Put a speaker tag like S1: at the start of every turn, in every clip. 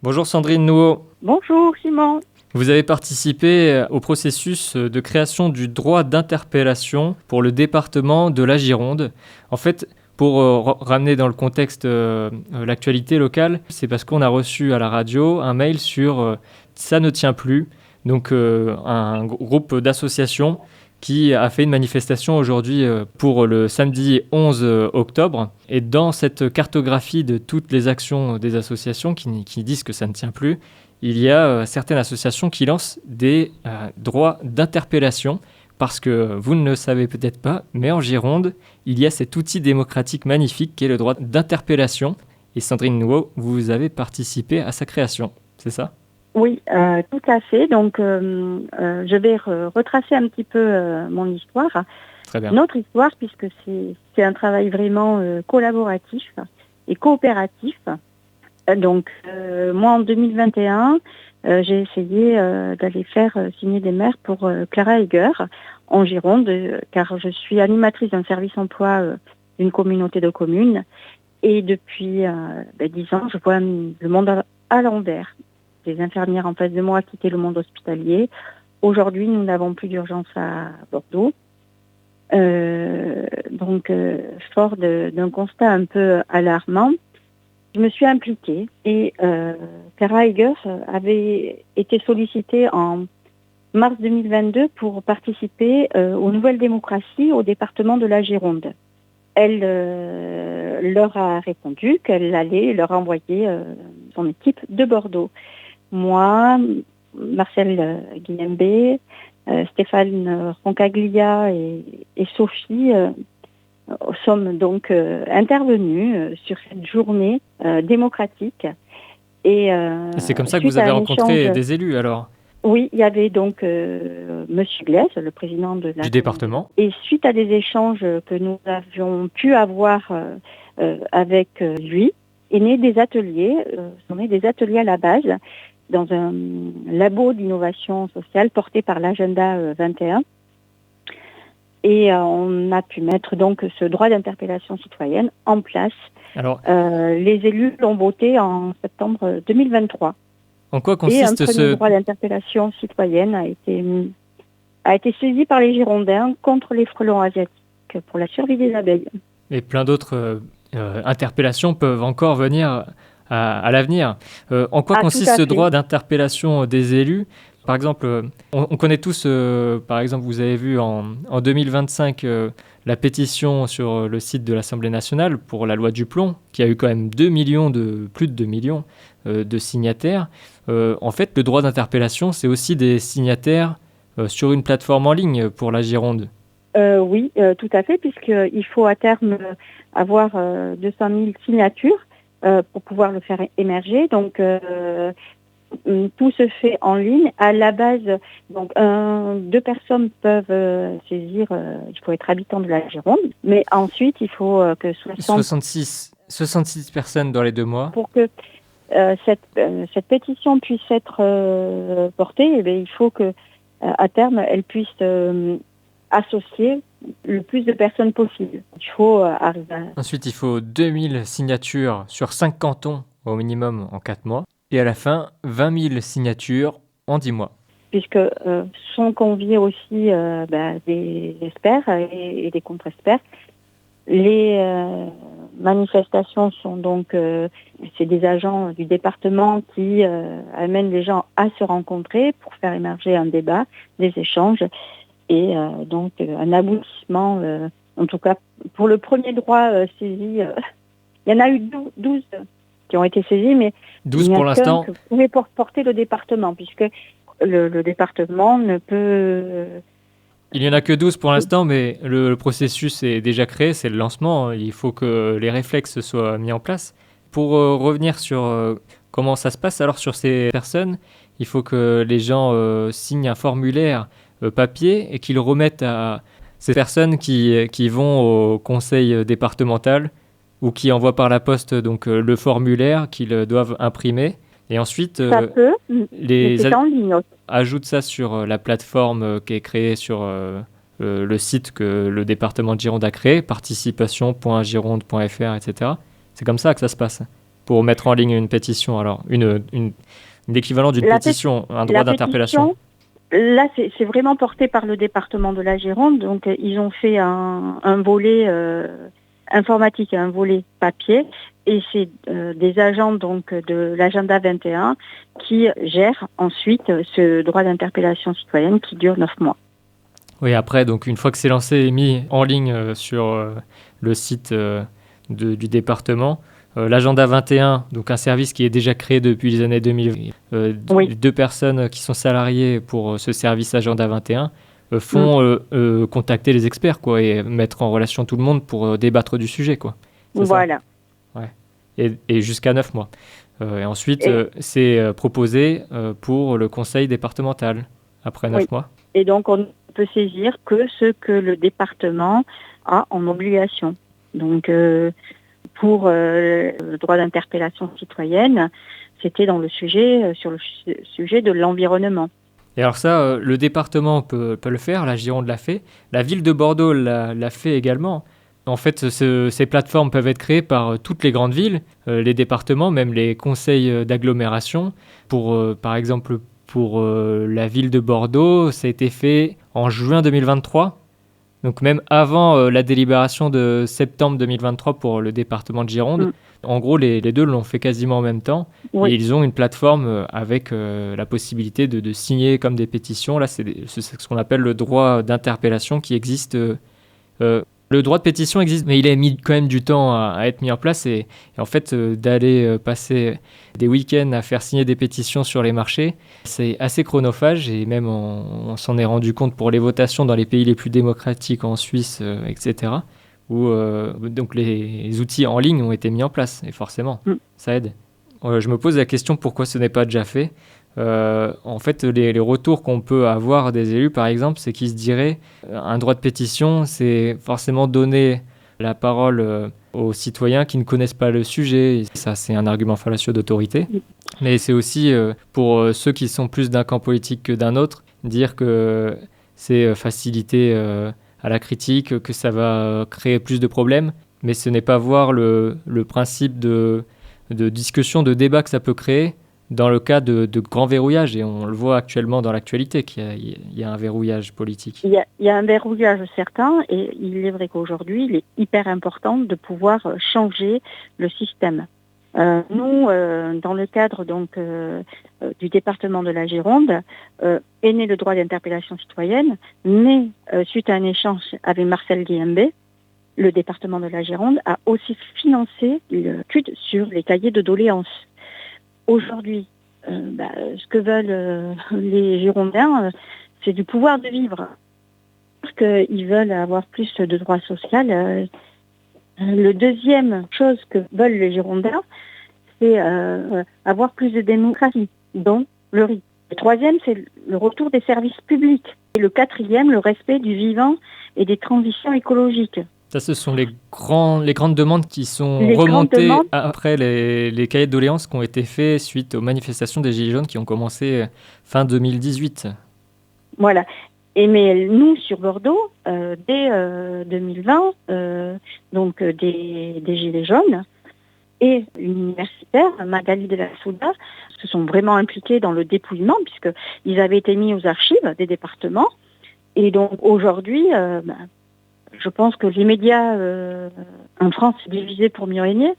S1: Bonjour Sandrine Nouveau.
S2: Bonjour Simon.
S1: Vous avez participé au processus de création du droit d'interpellation pour le département de la Gironde. En fait, pour ramener dans le contexte l'actualité locale, c'est parce qu'on a reçu à la radio un mail sur Ça ne tient plus, donc un groupe d'associations qui a fait une manifestation aujourd'hui pour le samedi 11 octobre. Et dans cette cartographie de toutes les actions des associations qui disent que ça ne tient plus, il y a certaines associations qui lancent des droits d'interpellation parce que vous ne le savez peut-être pas, mais en Gironde, il y a cet outil démocratique magnifique qui est le droit d'interpellation. Et Sandrine Nouveau, vous avez participé à sa création, c'est ça ?
S2: Oui, tout à fait. Donc, je vais retracer un petit peu mon histoire.
S1: Très bien.
S2: Notre histoire, puisque c'est un travail vraiment collaboratif et coopératif. Donc, moi, en 2021, j'ai essayé d'aller faire signer des maires pour Clara Heger en Gironde, car je suis animatrice d'un service emploi d'une communauté de communes. Et depuis 10 ans, je vois le monde à l'envers. Des infirmières en face de moi quitter le monde hospitalier. Aujourd'hui, nous n'avons plus d'urgence à Bordeaux. Fort d'un constat un peu alarmant, je me suis impliquée et Clara Heger avait été sollicitée en mars 2022 pour participer aux Nouvelles Démocraties au département de la Gironde. Elle leur a répondu qu'elle allait leur envoyer son équipe de Bordeaux. Moi, Marcel Guillembe, Stéphane Roncaglia et Sophie sommes donc intervenus sur cette journée démocratique.
S1: Et c'est comme ça que vous avez rencontré des élus alors ?
S2: Oui, il y avait donc Monsieur Glaise, le président du
S1: département.
S2: Et suite à des échanges que nous avions pu avoir avec lui, est né des ateliers, des ateliers à la base, dans un labo d'innovation sociale porté par l'agenda 21. Et on a pu mettre donc ce droit d'interpellation citoyenne en place. Alors, les élus l'ont voté en septembre 2023.
S1: En quoi consiste
S2: ce droit d'interpellation citoyenne a été saisi par les Girondins contre les frelons asiatiques pour la survie des abeilles.
S1: Et plein d'autres interpellations peuvent encore venir à l'avenir. En quoi consiste ce droit d'interpellation des élus ? Par exemple, on connaît tous, par exemple, vous avez vu en 2025 la pétition sur le site de l'Assemblée nationale pour la loi du plomb, qui a eu quand même plus de 2 millions de signataires. En fait, le droit d'interpellation, c'est aussi des signataires sur une plateforme en ligne pour la Gironde.
S2: Oui, tout à fait, puisqu'il faut à terme avoir 200 000 signatures pour pouvoir le faire émerger. Donc, tout se fait en ligne. À la base, donc 2 personnes peuvent saisir. Il faut être habitant de la Gironde, mais ensuite il faut que
S1: 66 personnes dans les 2 mois.
S2: Pour que cette pétition puisse être portée, il faut que à terme elle puisse associer le plus de personnes possible. Il faut arriver à...
S1: Ensuite, il faut 2000 signatures sur 5 cantons au minimum en 4 mois. Et à la fin, 20 000 signatures en 10 mois.
S2: Puisque sont conviés aussi des experts et des contre-experts. Les manifestations sont donc... c'est des agents du département qui amènent les gens à se rencontrer pour faire émerger un débat, des échanges et donc un aboutissement. En tout cas, pour le premier droit saisi, il y en a eu 12 qui ont été saisis, mais
S1: 12 pour l'instant.
S2: Que pouvait porter le département, puisque le département ne peut...
S1: Il n'y en a que 12 pour l'instant, mais le processus est déjà créé, c'est le lancement. Il faut que les réflexes soient mis en place. Pour revenir sur comment ça se passe, alors sur ces personnes, il faut que les gens signent un formulaire papier et qu'ils remettent à ces personnes qui vont au conseil départemental ou qui envoient par la poste donc le formulaire qu'ils doivent imprimer. Et ensuite,
S2: les
S1: ajoutent ça sur la plateforme qui est créée sur le site que le département de Gironde a créé, participation.gironde.fr, etc. C'est comme ça que ça se passe. pour mettre en ligne une pétition? Alors, l'équivalent d'une pétition, un droit d'interpellation.
S2: Là, c'est vraiment porté par le département de la Gironde. Donc, ils ont fait un volet informatique et un volet papier. Et c'est des agents donc de l'agenda 21 qui gèrent ensuite ce droit d'interpellation citoyenne qui dure 9 mois.
S1: Oui, après, donc une fois que c'est lancé et mis en ligne sur le site du département, l'agenda 21, donc un service qui est déjà créé depuis les années 2000,
S2: Oui.
S1: 2 personnes qui sont salariées pour ce service agenda 21 font contacter les experts quoi, et mettre en relation tout le monde pour débattre du sujet. Quoi. C'est
S2: Voilà.
S1: ça et jusqu'à 9 mois. Et ensuite, c'est proposé pour le conseil départemental après 9 mois.
S2: Et donc, on ne peut saisir que ce que le département a en obligation. Donc, pour le droit d'interpellation citoyenne, c'était dans le sujet, sur le sujet de l'environnement.
S1: Et alors ça, le département peut le faire, la Gironde l'a fait, la ville de Bordeaux l'a fait également. En fait, ces plateformes peuvent être créées par toutes les grandes villes, les départements, même les conseils d'agglomération. Par exemple, pour la ville de Bordeaux, ça a été fait en juin 2023. Donc même avant la délibération de septembre 2023 pour le département de Gironde. En gros, les deux l'ont fait quasiment en même temps. Oui. Et ils ont une plateforme avec la possibilité de signer comme des pétitions. Là, c'est ce qu'on appelle le droit d'interpellation qui existe. Le droit de pétition existe, mais il a mis quand même du temps à être mis en place. Et en fait, d'aller passer des week-ends à faire signer des pétitions sur les marchés, c'est assez chronophage. Et même on s'en est rendu compte pour les votations dans les pays les plus démocratiques, en Suisse, etc., où donc les outils en ligne ont été mis en place. Et forcément, ça aide. Je me pose la question pourquoi ce n'est pas déjà fait. En fait, les retours qu'on peut avoir des élus, par exemple, c'est qu'ils se diraient un droit de pétition, c'est forcément donner la parole aux citoyens qui ne connaissent pas le sujet. Et ça, c'est un argument fallacieux d'autorité. Mais c'est aussi pour ceux qui sont plus d'un camp politique que d'un autre, dire que c'est faciliter à la critique, que ça va créer plus de problèmes. Mais ce n'est pas voir le principe de discussion, de débat que ça peut créer dans le cas de grands verrouillages, et on le voit actuellement dans l'actualité qu'il y a un verrouillage politique.
S2: Il y a un verrouillage certain, et il est vrai qu'aujourd'hui, il est hyper important de pouvoir changer le système. Nous, dans le cadre donc du département de la Gironde, est né le droit d'interpellation citoyenne, né suite à un échange avec Marcel Guillembe. Le département de la Gironde a aussi financé l'étude sur les cahiers de doléances. Aujourd'hui, ce que veulent les Girondins, c'est du pouvoir de vivre. Parce qu'ils veulent avoir plus de droits sociaux. Le deuxième chose que veulent les Girondins, c'est avoir plus de démocratie, dont le RIC. Le troisième, c'est le retour des services publics. Et le quatrième, le respect du vivant et des transitions écologiques.
S1: Ça, ce sont les grandes demandes qui sont remontées après les cahiers de doléances qui ont été faits suite aux manifestations des Gilets jaunes qui ont commencé fin 2018. Voilà.
S2: Mais nous, sur Bordeaux, dès 2020, donc des Gilets jaunes et universitaires, Magali de la Souda, se sont vraiment impliqués dans le dépouillement puisqu'ils avaient été mis aux archives des départements. Et donc aujourd'hui, je pense que les médias en France sont divisés pour mieux régner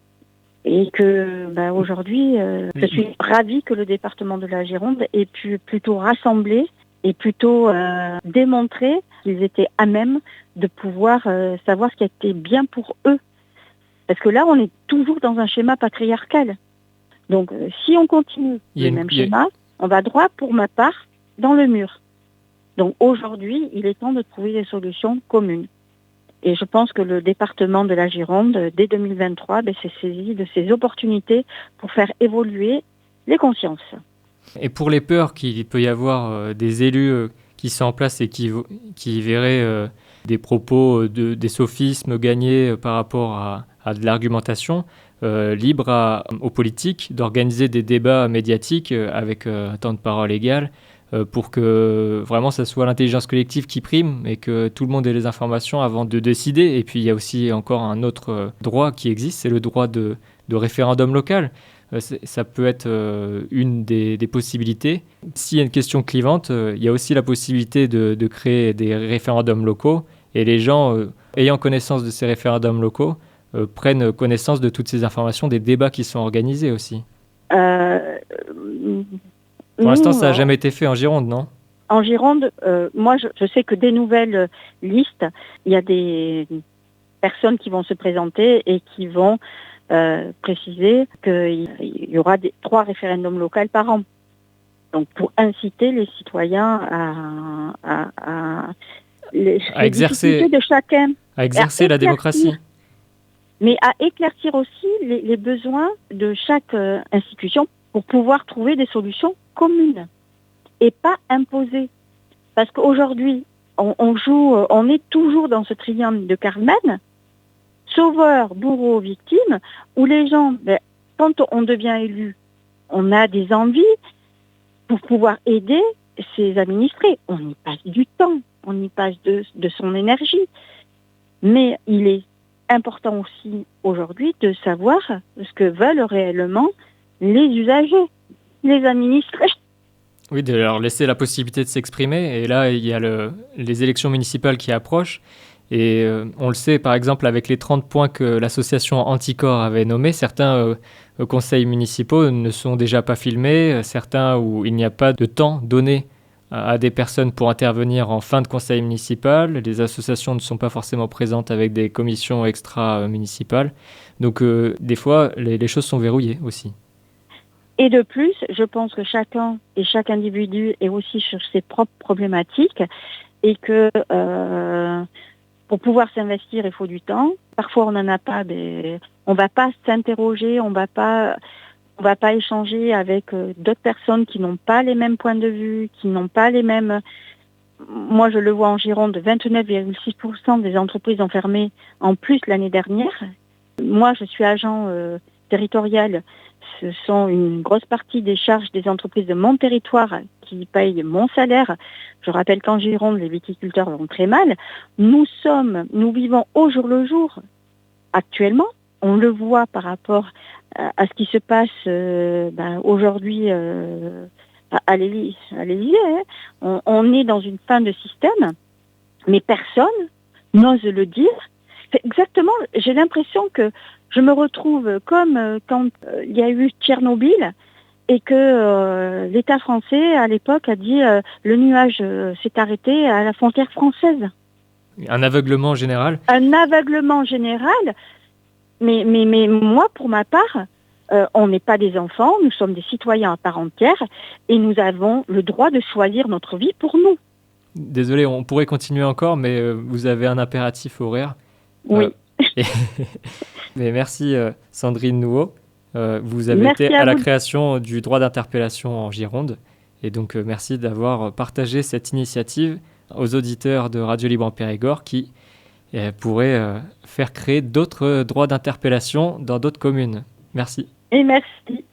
S2: et que aujourd'hui, je suis ravie que le département de la Gironde ait pu plutôt rassembler et plutôt démontrer qu'ils étaient à même de pouvoir savoir ce qui était bien pour eux. Parce que là, on est toujours dans un schéma patriarcal. Donc, si on continue le même schéma, on va droit, pour ma part, dans le mur. Donc, aujourd'hui, il est temps de trouver des solutions communes. Et je pense que le département de la Gironde, dès 2023, s'est saisi de ces opportunités pour faire évoluer les consciences.
S1: Et pour les peurs qu'il peut y avoir des élus qui sont en place et qui verraient des propos, des sophismes gagnés par rapport à de l'argumentation, libre aux politiques d'organiser des débats médiatiques avec un temps de parole égal, pour que vraiment ça soit l'intelligence collective qui prime et que tout le monde ait les informations avant de décider. Et puis il y a aussi encore un autre droit qui existe, c'est le droit de référendum local. Ça peut être une des possibilités. S'il y a une question clivante, il y a aussi la possibilité de créer des référendums locaux et les gens, ayant connaissance de ces référendums locaux, prennent connaissance de toutes ces informations, des débats qui sont organisés aussi. Pour l'instant, ça n'a jamais été fait en Gironde, non ?
S2: En Gironde, moi, je sais que des nouvelles listes, il y a des personnes qui vont se présenter et qui vont préciser qu'il y aura 3 référendums locaux par an. Donc, pour inciter les citoyens à exercer de chacun,
S1: à exercer la démocratie,
S2: mais à éclaircir aussi les besoins de chaque institution pour pouvoir trouver des solutions communes et pas imposées. Parce qu'aujourd'hui, on est toujours dans ce triangle de Karlmann, sauveur, bourreau, victime, où les gens, quand on devient élu, on a des envies pour pouvoir aider ses administrés. On y passe du temps, on y passe de son énergie. Mais il est important aussi aujourd'hui de savoir ce que veulent réellement les usagers, les administrés.
S1: Oui, de leur laisser la possibilité de s'exprimer. Et là, il y a les élections municipales qui approchent. Et on le sait, par exemple, avec les 30 points que l'association Anticor avait nommés, certains conseils municipaux ne sont déjà pas filmés, certains où il n'y a pas de temps donné à des personnes pour intervenir en fin de conseil municipal. Les associations ne sont pas forcément présentes avec des commissions extra-municipales. Donc, des fois, les choses sont verrouillées aussi.
S2: Et de plus, je pense que chacun et chaque individu est aussi sur ses propres problématiques et que pour pouvoir s'investir, il faut du temps. Parfois, on n'en a pas. On va pas s'interroger, on va pas échanger avec d'autres personnes qui n'ont pas les mêmes points de vue, qui n'ont pas les mêmes. Moi, je le vois en Gironde, 29,6% des entreprises ont fermé en plus l'année dernière. Moi, je suis agent territorial. Ce sont une grosse partie des charges des entreprises de mon territoire qui payent mon salaire. Je rappelle qu'en Gironde, les viticulteurs vont très mal. Nous vivons au jour le jour actuellement. On le voit par rapport à ce qui se passe aujourd'hui à l'Élysée. On est dans une fin de système, mais personne n'ose le dire. C'est exactement, j'ai l'impression que je me retrouve comme quand il y a eu Tchernobyl et que l'État français, à l'époque, a dit le nuage s'est arrêté à la frontière française.
S1: Un aveuglement général ?
S2: Un aveuglement général, mais moi, pour ma part, on n'est pas des enfants, nous sommes des citoyens à part entière et nous avons le droit de choisir notre vie pour nous.
S1: Désolé, on pourrait continuer encore, mais vous avez un impératif horaire.
S2: Oui.
S1: Mais merci Sandrine Nouveau. Vous avez été à la création du droit d'interpellation en Gironde. Et donc merci d'avoir partagé cette initiative aux auditeurs de Radio Libre en Périgord qui pourraient faire créer d'autres droits d'interpellation dans d'autres communes. Merci.
S2: Et merci.